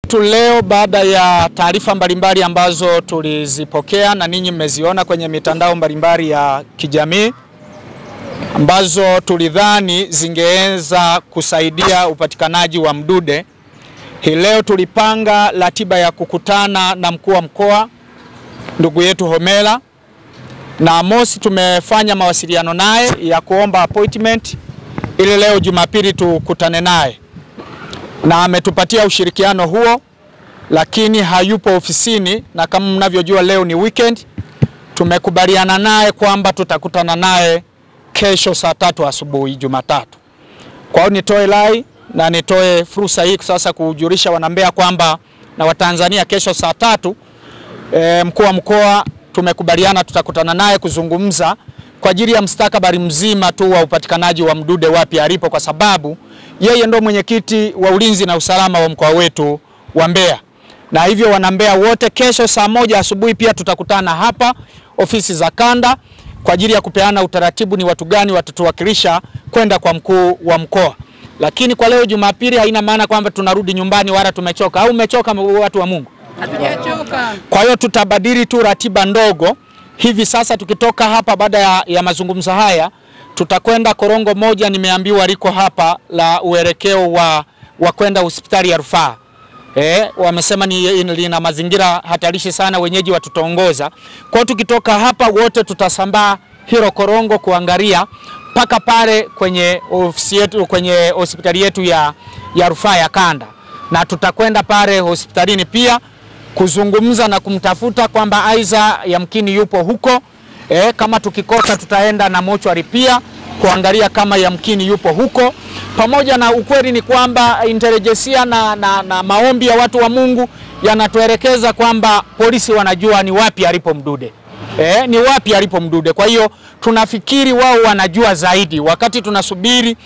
Leo baada ya taarifa mbalimbali ambazo tulizipokea na ninyi mmeziona kwenye mitandao mbalimbali ya kijamii ambazo tulidhani zingeweza kusaidia upatikanaji wa Mdude, hii leo tulipanga ratiba ya kukutana na mkuu wa mkoa ndugu yetu Homera, na mosi tumefanya mawasiliano naye ya kuomba appointment ili leo Jumapili tukutane naye, na ametupatia ushirikiano huo, lakini hayupo ofisini, na kama mnavyojua leo ni weekend. Tumekubaliana naye kwamba tutakutana naye kesho saa 3 asubuhi Jumatatu. Kwa hiyo nitoe rai na nitoe fursa hii sasa kujulisha wanambea kwamba na Watanzania kesho saa 3 mkuu wa mkoa tumekubaliana tutakutana naye kuzungumza kwa ajili ya mustakabali mzima tu wa upatikanaji wa Mdude wapi alipo, kwa sababu yeye ndo mwenyekiti wa ulinzi na usalama wa mkoa wetu wa Mbeya. Na hivyo wanambea wote kesho saa 1 asubuhi pia tutakutana hapa ofisi za kanda kwa ajili ya kupeana utaratibu ni watu gani watatuwakilisha kwenda kwa mkuu wa mkoa. Lakini kwa leo Jumapili haina maana kwamba tunarudi nyumbani wala tumechoka. Au umechoka watu wa Mungu? Hatujachoka. Kwa hiyo tutabadili tu ratiba ndogo. Hivi sasa tukitoka hapa baada ya mazungumzo haya tutakwenda korongo moja, nimeambiwa liko hapa la uelekeo wa kwenda hospitali ya rufaa. Wamesema lina mazingira hatarishi sana, wenyeji watutaongoza. Kwa tukitoka hapa wote tutasambaa hilo korongo kuangalia paka pale kwenye ofisi yetu, kwenye hospitali yetu ya rufaa ya kanda, na tutakwenda pale hospitalini pia kuzungumza na kumtafuta kwamba aiza yamkini yupo huko. Kama tukikosa tutaenda na mochwari pia kuangalia kama yamkini yupo huko. Pamoja na ukweli ni kwamba intelijensia na maombi ya watu wa Mungu yanatuelekeza kwamba polisi wanajua ni wapi alipo Mdude. Ni wapi alipo Mdude. Kwa hiyo tunafikiri wao wanajua zaidi. Wakati tunasubiri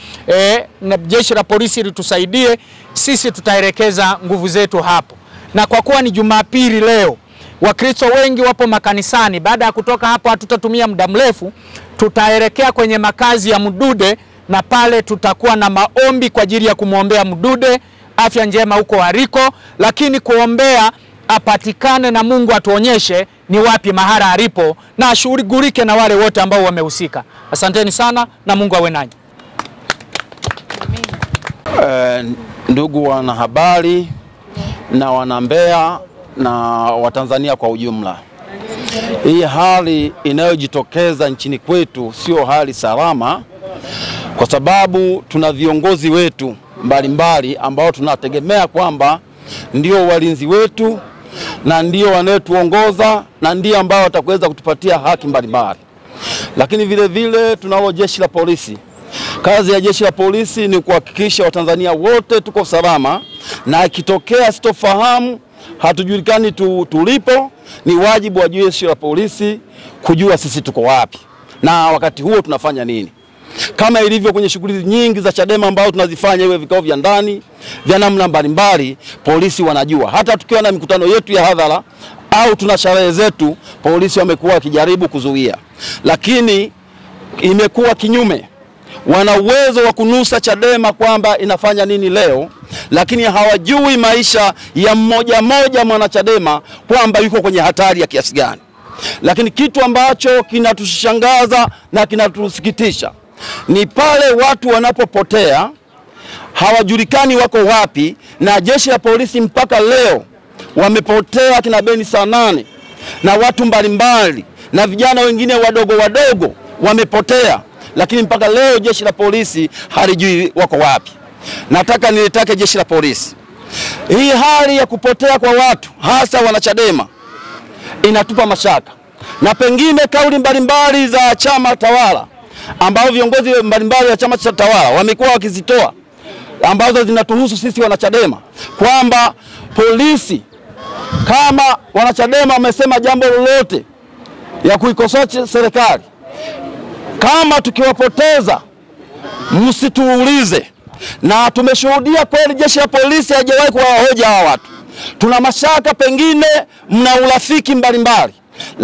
na jeshi la polisi litusaidie, sisi tutaelekeza nguvu zetu hapo. Na kwa kuwa ni Jumapili leo, Wakristo wengi wapo makanisani, baada ya kutoka hapo hatutatumia muda mrefu, tutaelekea kwenye makazi ya Mdude, na pale tutakuwa na maombi kwa ajili ya kumwombea Mdude afya njema huko aliko, lakini kuombea apatikane na Mungu atuonyeshe ni wapi mahara alipo na ashughulike na wale wote ambao wamehusika. Asanteni sana na Mungu awe nanyi. Ndugu wanahabari na wanambea na Watanzania kwa ujumla, hii hali inayojitokeza nchini kwetu sio hali salama, kwa sababu tuna viongozi wetu mbalimbali ambao tunategemea kwamba ndio walinzi wetu na ndio wanaotuongoza na ndio ambao watakuweza kutupatia haki mbalimbali. Lakini vile vile tunalo jeshi la polisi. Kazi ya jeshi la polisi ni kuhakikisha Watanzania wote tuko salama, na ikitokea sitofahamu, hatujulikani tulipo, ni wajibu wa jeshi la polisi kujua sisi tuko wapi na wakati huo tunafanya nini. Kama ilivyo kwenye shughuli nyingi za Chadema ambao tunazifanya, iwe vikao vya ndani vya namna mbalimbali, polisi wanajua. Hata tukiwa na mikutano yetu ya hadhara au tuna sherehe zetu, polisi wamekuwa wakijaribu kuzuia, lakini imekuwa kinyume. Wana uwezo wa kunusa Chadema kwamba inafanya nini leo, lakini hawajui maisha ya mmoja mwanachadema kwamba yuko kwenye hatari ya kiasi gani. Lakini kitu ambacho kinatushangaza na kinatusikitisha ni pale watu wanapopotea, hawajulikani wako wapi, na jeshi la polisi mpaka leo wamepotea kina Beni saa 8 na watu mbalimbali na vijana wengine wadogo wamepotea, lakini mpaka leo jeshi la polisi halijui wako wapi. Nataka nilitake jeshi la polisi, hii hali ya kupotea kwa watu hasa wanachadema inatupa mashaka, na pengine kauli mbalimbali za chama tawala ambao viongozi mbalimbali wa chama cha tawala wamekuwa wakizitoa ambazo zinatuhusu sisi wanachadema, kwamba polisi kama wanachadema wamesema jambo lolote ya kuikosoa serikali, kama tukiwapoteza msituulize. Na tumeshuhudia kweli jeshi la polisi haijawahi kuwahoja hawa watu. Tuna mashaka pengine mna urafiki mbalimbali,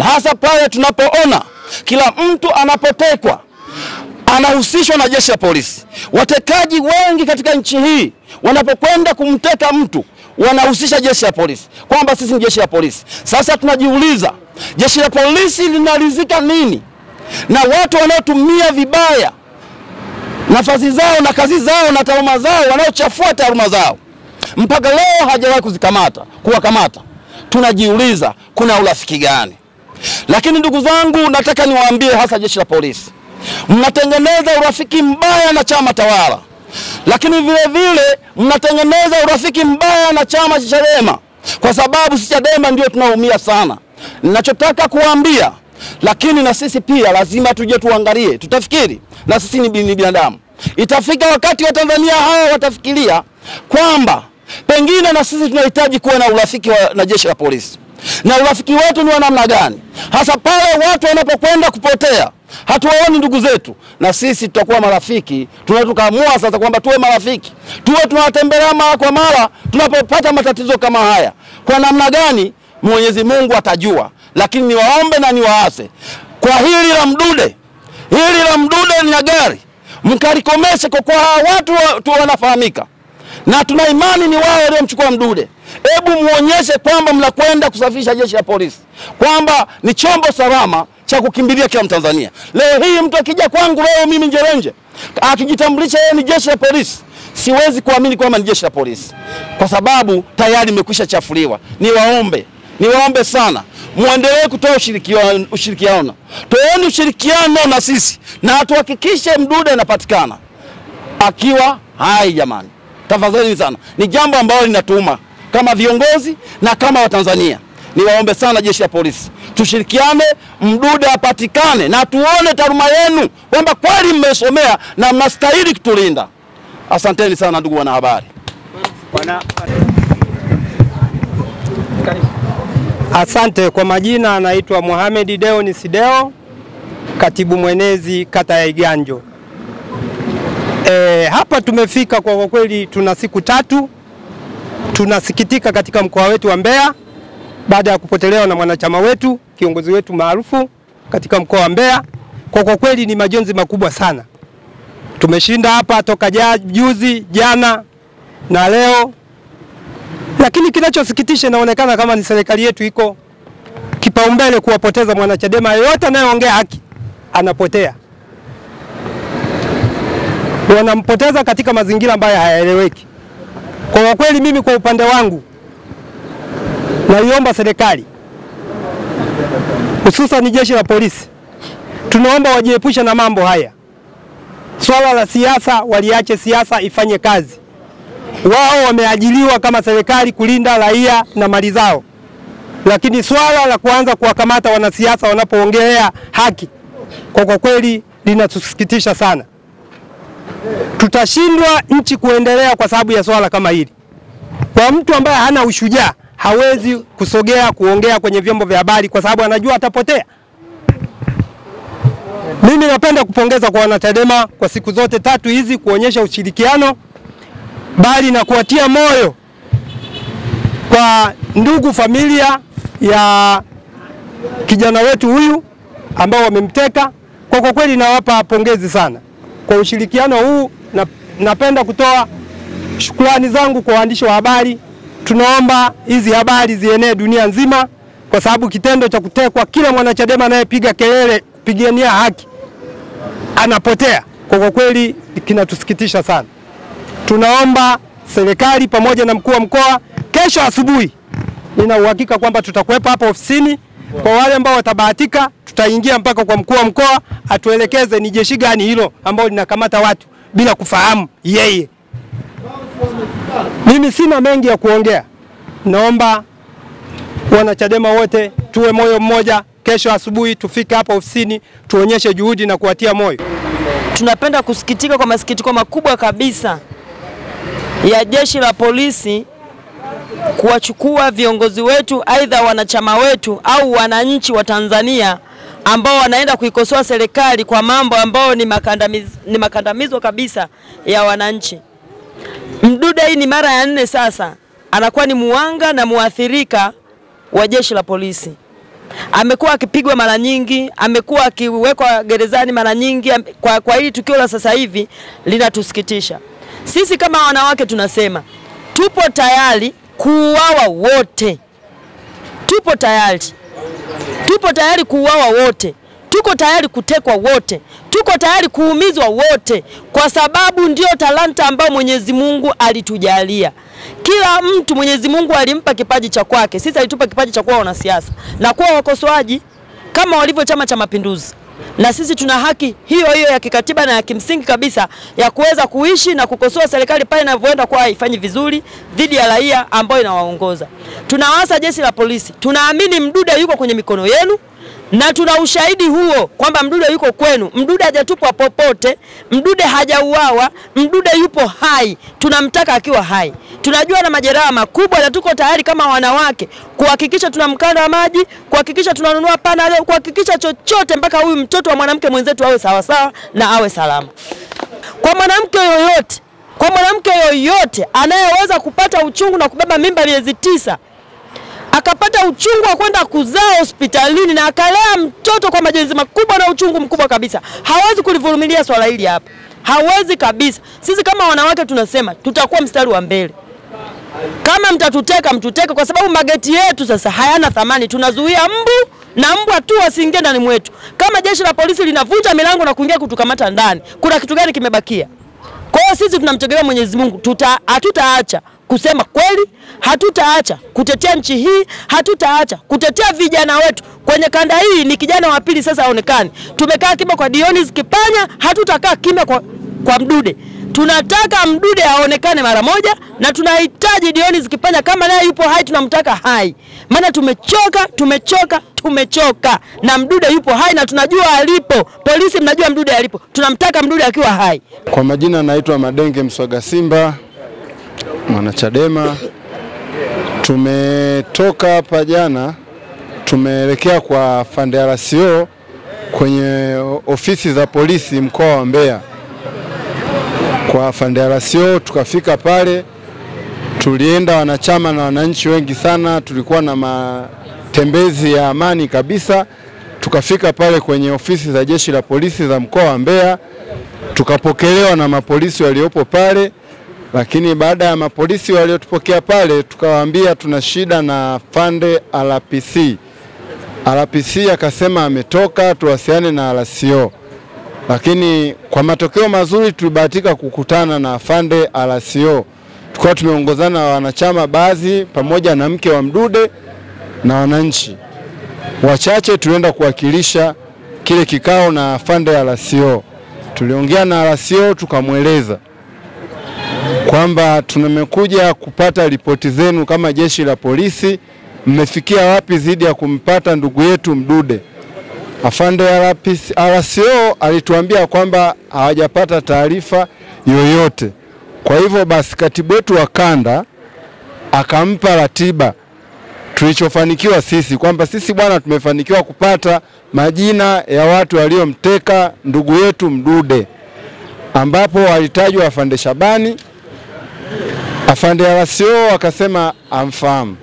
hasa pale tunapoona kila mtu anapotekwa anahusishwa na jeshi la polisi. Watekaji wengi katika nchi hii wanapokwenda kumteka mtu wanahusisha jeshi la polisi kwamba sisi ni jeshi la polisi. Sasa tunajiuliza, jeshi la polisi linaridhika nini na watu wanaotumia vibaya nafasi zao na kazi zao na taaluma zao, wanaochafua taaluma zao? Mpaka leo hajawahi kuwakamata. Tunajiuliza kuna urafiki gani? Lakini ndugu zangu, nataka niwaambie hasa jeshi la polisi, mnatengeneza urafiki mbaya na chama tawala, lakini vile vile mnatengeneza urafiki mbaya na chama cha Chadema, kwa sababu si Chadema ndio tunaumia sana. Ninachotaka kuambia, lakini na sisi pia lazima tuje tuangalie, tutafikiri, na sisi ni binadamu. Itafika wakati wa Tanzania hao watafikiria kwamba pengine na sisi tunahitaji kuwa na urafiki na jeshi la polisi. Na urafiki wetu ni wa namna gani? Hasa pale watu wanapokwenda kupotea, hatuwaoni ndugu zetu, na sisi tutakuwa marafiki. Tunatukaamua sasa kwamba tuwe marafiki, tuwe tunatembelea mara kwa mara tunapopata matatizo kama haya. Kwa namna gani? Mwenyezi Mungu atajua. Lakini niwaombe na niwaase, kwa hili la Mdude ni gari, mkalikomeshe kwa watu wanafahamika, na tuna imani ni wao waliomchukua Mdude. Hebu muonyeshe kwamba mnakwenda kusafisha jeshi la polisi, kwamba ni chombo salama cha kukimbilia kila Mtanzania. Leo hii mtu akija kwangu leo mimi Njerenje akijitambulisha yeye ni jeshi la polisi, siwezi kuamini kwamba ni jeshi la polisi, kwa sababu tayari imekwisha chafuliwa. Niwaombe sana, muendelee kutoa ushirikiano. Toeni ushirikiano na sisi, na tuhakikishe Mdude anapatikana akiwa hai. Jamani, tafadhali sana, ni jambo ambalo linatuma kama viongozi na kama Watanzania. Niwaombe sana jeshi la polisi, tushirikiane, Mdude apatikane, na tuone taaluma yenu kwamba kweli mmesomea na mnastahili kutulinda. Asanteni sana ndugu wanahabari. Asante. Kwa majina anaitwa Mohamed Deo Sideo, katibu mwenezi kata ya Iganjo. Hapa tumefika kwa kweli, tuna siku 3. Tunasikitika katika mkoa wetu wa Mbeya baada ya kupotelewa na mwanachama wetu, kiongozi wetu maarufu katika mkoa wa Mbeya. Kwa kweli ni majonzi makubwa sana. Tumeshinda hapa toka juzi, jana na leo. Lakini kinachosikitisha, inaonekana kama ni serikali yetu iko kipaumbele kuwapoteza mwanachadema yote anayeongea haki, anapotea. Wanampoteza katika mazingira ambayo hayaeleweki. Kwa kweli mimi kwa upande wangu naiomba serikali, hususan jeshi la polisi, tunaomba wajiepushe na mambo haya. Swala la siasa waliache siasa ifanye kazi. Wao wameajiliwa kama serikali kulinda raia na mali zao. Lakini swala la kuanza kuwakamata wanasiasa wanapoongelea haki, kwa kweli linatusikitisha sana. Tutashindwa nchi kuendelea kwa sababu ya swala kama hili. Kwa mtu ambaye hana ushujaa, hawezi kusogea kuongea kwenye vyombo vya habari kwa sababu anajua atapotea. Mimi napenda kupongeza kwa wanachadema kwa siku zote 3 hizi kuonyesha ushirikiano, bali na kuwatia moyo kwa ndugu familia ya kijana wetu huyu ambao wamemteka. Kwa kweli nawapa pongezi sana kwa ushirikiano huu. Napenda kutoa shukrani zangu kwa waandishi wa habari. Tunaomba hizi habari zienee dunia nzima, kwa sababu kitendo cha kutekwa kila mwanachadema anayepiga kelele kupigania haki anapotea. Kwa kweli kinatusikitisha sana. Tunaomba serikali pamoja na mkuu wa mkoa, kesho asubuhi nina uhakika kwamba tutakuwepo hapa ofisini. Kwa wale ambao watabahatika, tutaingia mpaka kwa mkuu wa mkoa atuelekeze ni jeshi gani hilo ambao linakamata watu bila kufahamu yeye. Mimi sina mengi ya kuongea. Naomba wanachadema wote tuwe moyo mmoja. Kesho asubuhi tufike hapa ofisini, tuonyeshe juhudi na kuwatia moyo. Tunapenda kusikitika kwa masikitiko makubwa kabisa ya jeshi la polisi kuwachukua viongozi wetu, aidha wanachama wetu au wananchi wa Tanzania ambao wanaenda kuikosoa serikali kwa mambo ambao ni makandamizo kabisa ya wananchi. Mdude hii ni mara ya 4 sasa anakuwa ni muhanga na muathirika wa jeshi la polisi. Amekuwa akipigwa mara nyingi, amekuwa akiwekwa gerezani mara nyingi. Kwa hili tukio la sasa hivi linatusikitisha. Sisi kama wanawake tunasema tupo tayari kuuawa wote. Tupo tayari kuuawa wote. Tuko tayari kutekwa wote. Tuko tayari kuumizwa wote, kwa sababu ndio talanta ambayo Mwenyezi Mungu alitujalia. Kila mtu Mwenyezi Mungu alimpa kipaji cha kwake. Sisi alitupa kipaji cha kuwa wanasiasa na kuwa wakosoaji kama walivyo Chama cha Mapinduzi. Na sisi tuna haki hiyo ya kikatiba na ya kimsingi kabisa ya kuweza kuishi na kukosoa serikali pale inavyoenda kwa haifanyi vizuri dhidi ya raia ambao inawaongoza. Tunawaasa jeshi la polisi, tunaamini Mdude yuko kwenye mikono yenu na tuna ushahidi huo kwamba Mdude yuko kwenu. Mdude hajatupwa popote, Mdude hajauawa, Mdude yupo hai. Tunamtaka akiwa hai. Tunajua na majeraha makubwa na tuko tayari kama wanawake kuhakikisha tunamkanda maji, kuhakikisha tunanunua pana leo, kuhakikisha chochote mpaka huyu mtoto wa mwanamke mwenzetu awe sawa na awe salama. Kwa mwanamke yoyote anayeweza kupata uchungu na kubeba mimba miezi 9, akapata uchungu wa kwenda kuzaa hospitalini na akalea mtoto kwa majonzi makubwa na uchungu mkubwa kabisa, hawezi kulivumilia swala hili hapa. Hawezi kabisa. Sisi kama wanawake tunasema tutakuwa mstari wa mbele. Kama mtatuteka, mtuteke, kwa sababu mageti yetu sasa hayana thamani. Tunazuia mbu na mbwa tu wasiingie ndani mwetu. Kama jeshi la polisi linavunja milango na kuingia kutukamata ndani, kuna kitu gani kimebakia? Kwa hiyo sisi tunamtegemea Mwenyezi Mungu. Hatutaacha kusema kweli, hatutaacha kutetea nchi hii, hatutaacha kutetea vijana wetu. Kwenye kanda hii ni kijana wa pili sasa aonekane. Tumekaa kimya kwa Dionis Kipanya, hatutakaa kimya kwa Mdude. Tunataka Mdude aonekane mara moja na tunahitaji Dionis Kipanya kama naye yupo hai tunamtaka hai. Maana tumechoka na Mdude yupo hai na tunajua alipo. Polisi mnajua Mdude alipo. Tunamtaka Mdude akiwa hai. Kwa majina naitwa Madenge Mswaga Simba, mwana Chadema. Tumetoka hapa jana, tumeelekea kwa Afande RCO kwenye ofisi za polisi mkoa wa Mbeya. Kwa Afande RCO tukafika pale, tulienda wanachama na wananchi wengi sana, tulikuwa na matembezi ya amani kabisa. Tukafika pale kwenye ofisi za jeshi la polisi za mkoa wa Mbeya, tukapokelewa na mapolisi waliopo pale. Lakini baada ya mapolisi waliotupokea pale, tukawaambia tuna shida na Afande RPC. RPC akasema ametoka, tuwasiliane na RCO. Lakini kwa matokeo mazuri tulibahatika kukutana na Afande RCO. Tulikuwa tumeongozana na wanachama baadhi pamoja na mke wa Mdude na wananchi wachache, tulienda kuwakilisha kile kikao na Afande RCO. Tuliongea na RCO tukamweleza kwamba tumekuja kupata ripoti zenu kama jeshi la polisi, mmefikia wapi zidi ya kumpata ndugu yetu Mdude. Afande RCO alituambia kwamba hawajapata taarifa yoyote. Kwa hivyo basi katibu wetu wa kanda akampa ratiba tulichofanikiwa sisi, kwamba sisi bwana tumefanikiwa kupata majina ya watu waliomteka ndugu yetu Mdude, ambapo walitajwa Afande Shabani. Afande RCO akasema amfahamu.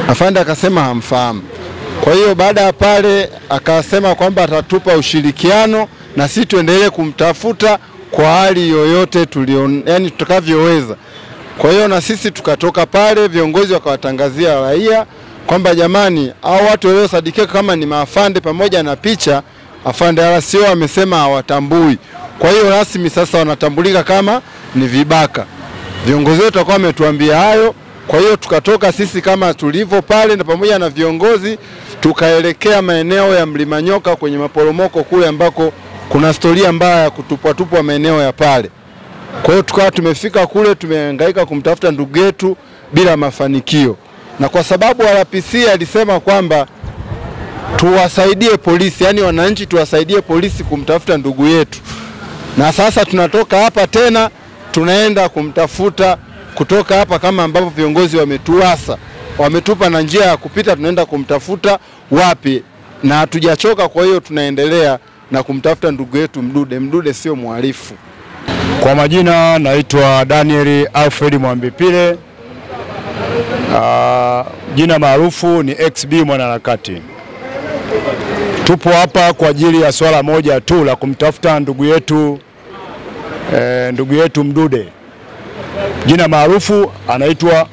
Afande akasema hamfahamu. Kwa hiyo baada ya pale akasema kwamba atatupa ushirikiano na sisi tuendelee kumtafuta kwa hali yoyote yani tutakavyoweza. Kwa hiyo na sisi tukatoka pale, viongozi wakawatangazia raia kwamba jamani, hao watu waliosadikika kama ni maafande pamoja na picha, Afande RCO amesema hawatambui. Kwa hiyo rasmi sasa wanatambulika kama ni vibaka. Viongozi wetu wakawa wametuambia hayo. Kwa hiyo tukatoka sisi kama tulivyo pale na pamoja na viongozi tukaelekea maeneo ya Mlima Nyoka kwenye maporomoko kule ambako kuna historia mbaya ya kutupwa maeneo ya pale. Kwa hiyo tukawa tumefika kule, tumehangaika kumtafuta ndugu yetu bila mafanikio. Na kwa sababu RPC alisema kwamba tuwasaidie polisi, yani wananchi tuwasaidie polisi kumtafuta ndugu yetu. Na sasa tunatoka hapa tena tunaenda kumtafuta kutoka hapa kama ambavyo viongozi wametuasa. Wametupa na njia ya kupita, tunaenda kumtafuta wapi, na hatujachoka. Kwa hiyo tunaendelea na kumtafuta ndugu yetu Mdude. Mdude sio mhalifu. Kwa majina naitwa Daniel Alfred Mwambipile. Jina maarufu ni XB mwanaharakati. Tupo hapa kwa ajili ya swala moja tu la kumtafuta ndugu yetu Mdude. Jina maarufu anaitwa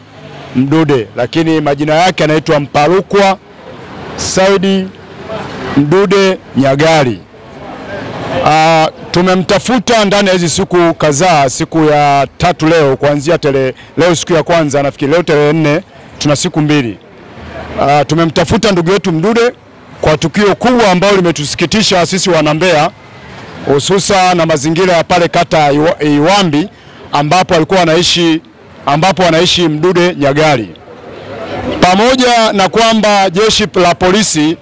Mdude, lakini majina yake anaitwa Mpalukwa Saidi Mdude Nyagali. Tumemtafuta ndani ya hizi siku kadhaa, siku ya 3 leo, kuanzia leo siku ya kwanza, nafikiri leo tarehe 4, tuna siku 2. Tumemtafuta ndugu yetu Mdude kwa tukio kubwa ambalo limetusikitisha sisi wana Mbeya, hususan na mazingira ya pale kata Iwambi ambapo alikuwa anaishi Mdude Nyagali. Pamoja na kwamba jeshi la polisi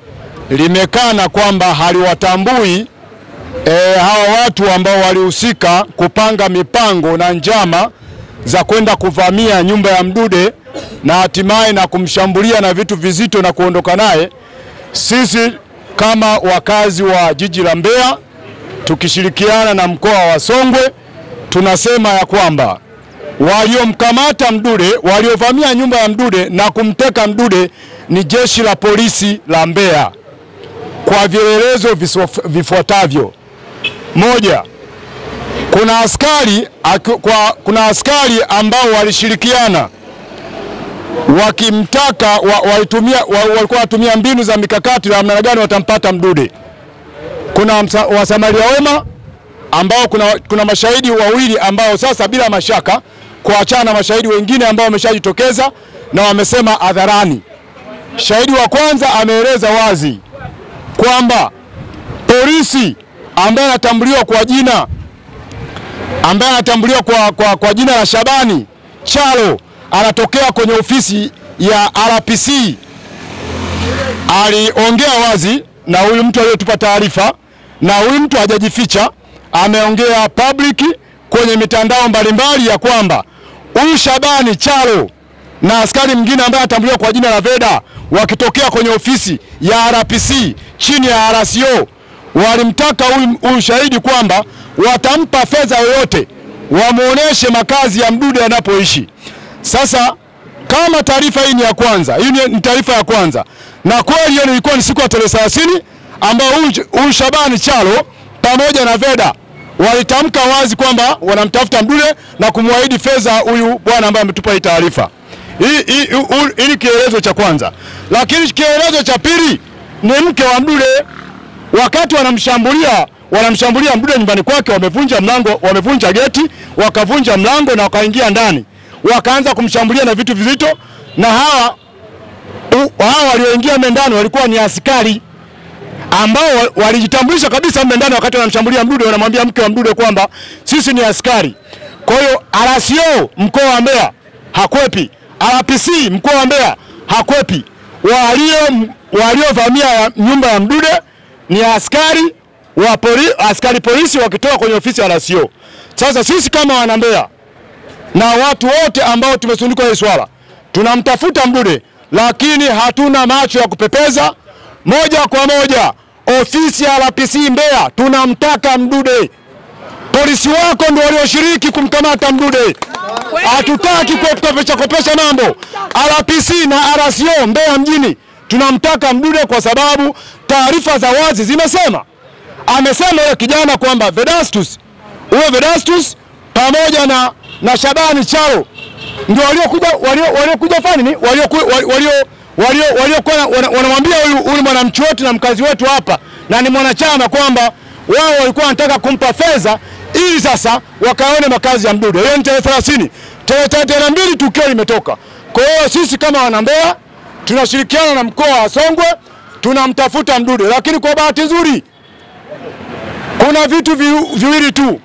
limekana kwamba haliwatambui hawa watu ambao walihusika kupanga mipango na njama za kwenda kuvamia nyumba ya Mdude na hatimaye na kumshambulia na vitu vizito na kuondoka naye, sisi kama wakazi wa jiji la Mbeya tukishirikiana na mkoa wa Songwe tunasema ya kwamba waliomkamata Mdude, waliovamia nyumba ya Mdude na kumteka Mdude ni jeshi la polisi la Mbeya kwa vielelezo vifuatavyo. Moja, kuna askari ambao walishirikiana wakimtaka, walikuwa watumia mbinu za mikakati na namna gani watampata Mdude. Kuna wasamaria wema ambao kuna mashahidi wawili ambao sasa bila mashaka kuachana na mashahidi wengine ambao wameshajitokeza na wamesema hadharani. Shahidi wa kwanza ameeleza wazi kwamba polisi ambaye anatambuliwa kwa jina la Shabani Chalo anatokea kwenye ofisi ya RPC. Aliongea wazi na huyu mtu aliyetupa taarifa, na huyu mtu hajajificha, ameongea public kwenye mitandao mbalimbali ya kwamba huyu Shabani Chalo na askari mwingine ambaye anatambuliwa kwa jina la Veda wakitokea kwenye ofisi ya RPC chini ya RCO walimtaka huyu shahidi kwamba watampa fedha yoyote wamuoneshe makazi ya Mdude anapoishi. Sasa kama taarifa hii ni ya kwanza, hii ni taarifa ya kwanza, na kweli hiyo ilikuwa ni siku ya tarehe 30 ambao huyu Shabani Chalo pamoja na Veda walitamka wazi kwamba wanamtafuta Mdude na kumwahidi fedha huyu bwana ambaye ametupa hii taarifa. Hii kielezo cha kwanza. Lakini kielezo cha pili ni mke wa Mdude. Wakati wanamshambulia Mdude nyumbani kwake, wamevunja geti, wakavunja mlango na wakaingia ndani. Wakaanza kumshambulia na vitu vizito, na hawa walioingia ndani walikuwa ni askari ambao walijitambulisha kabisa ndani. Wakati wanamshambulia Mdude wanamwambia mke wa Mdude kwamba sisi ni askari. Kwa hiyo RCO mkoa wa Mbeya hakwepi, RPC mkoa wa Mbeya hakwepi. Waliovamia nyumba ya Mdude ni askari polisi wakitoka kwenye ofisi ya RCO. Sasa sisi kama wana Mbeya na watu wote ambao tumesundikwa hili swala, tunamtafuta Mdude, lakini hatuna macho ya kupepeza. Moja kwa moja ofisi ya RPC Mbeya tunamtaka Mdude. Polisi wako ndio walioshiriki kumkamata Mdude. Hatutaki kupepesha mambo. RPC na RCO Mbeya mjini tunamtaka Mdude kwa sababu taarifa za wazi zimesema, amesema yule kijana kwamba Vedastus pamoja na Shabani Chalo ndio waliokuja fani ni wanamwambia huyu mwanamchi wetu na mkazi wetu hapa na ni mwanachama kwamba wao walikuwa wanataka kumpa fedha ili sasa wakaone makazi ya Mdude. Hiyo ni tarehe 30. Tarehe 2 tukio limetoka. Kwa hiyo sisi kama wana Mbeya tunashirikiana na mkoa wa Songwe tunamtafuta Mdude, lakini kwa bahati nzuri kuna vitu viwili tu.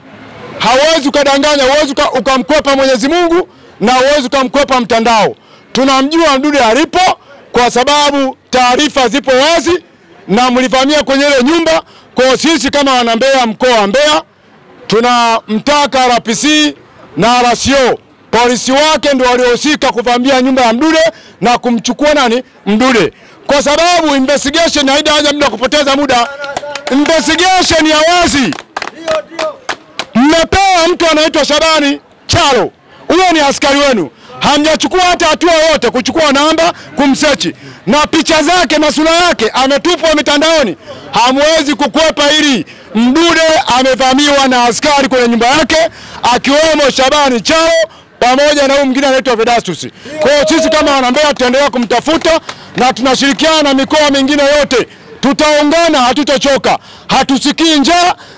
Hawezi ukadanganya, hawezi ukamkwepa Mwenyezi Mungu na hawezi ukamkwepa mtandao. Tunamjua Mdude alipo kwa sababu taarifa zipo wazi na mlivamia kwenye ile nyumba. Kwa sisi kama wana Mbeya mkoa wa Mbeya tunamtaka RPC na RCO, polisi wake ndio waliohusika kuvamia nyumba ya Mdude na kumchukua Mdude, kwa sababu investigation haina haja muda kupoteza muda. Investigation ya wazi. Mmepewa mtu anaitwa Shabani Chalo, huyo ni askari wenu, hamjachukua hata hatua yote kuchukua namba kumsearch, na picha zake na sura yake ametupwa mitandaoni. Hamwezi kukwepa hili. Mdude amevamiwa na askari kwenye nyumba yake, akiwemo Shabani Chalo pamoja na huyu mwingine anaitwa Vedastus. Kwa hiyo sisi kama wanambeya tutaendelea kumtafuta na tunashirikiana na mikoa mingine yote. Tutaungana, hatutachoka. Hatusikii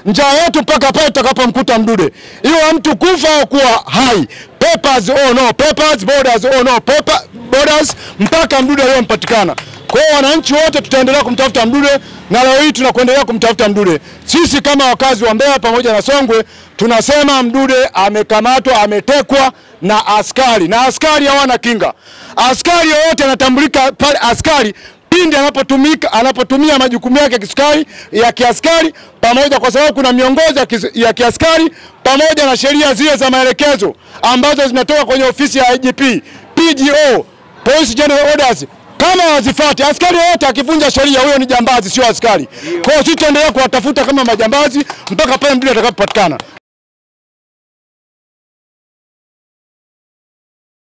njaa yetu mpaka pale tutakapomkuta Mdude. Iwe mtu kufa au kuwa hai. Papers or no papers, borders or no borders, mpaka Mdude leo mpatikana. Kwa hiyo wananchi wote tutaendelea kumtafuta Mdude, na leo hii tunakuendelea kumtafuta Mdude. Sisi kama wakazi wa Mbeya pamoja na Songwe tunasema Mdude amekamatwa, ametekwa na askari, na askari hawana kinga. Askari yote anatambulika pale askari pindi anapotumia majukumu yake ya kiaskari, pamoja kwa sababu kuna miongozo ya kiaskari pamoja na sheria zile za maelekezo ambazo zinatoka kwenye ofisi ya IGP, PGO, Police General Orders. Kama wazifuate, askari wote akivunja sheria huyo ni jambazi, sio askari. Kwa hiyo sisi tuendelee kuwatafuta kama majambazi mpaka pale Mdude atakapopatikana.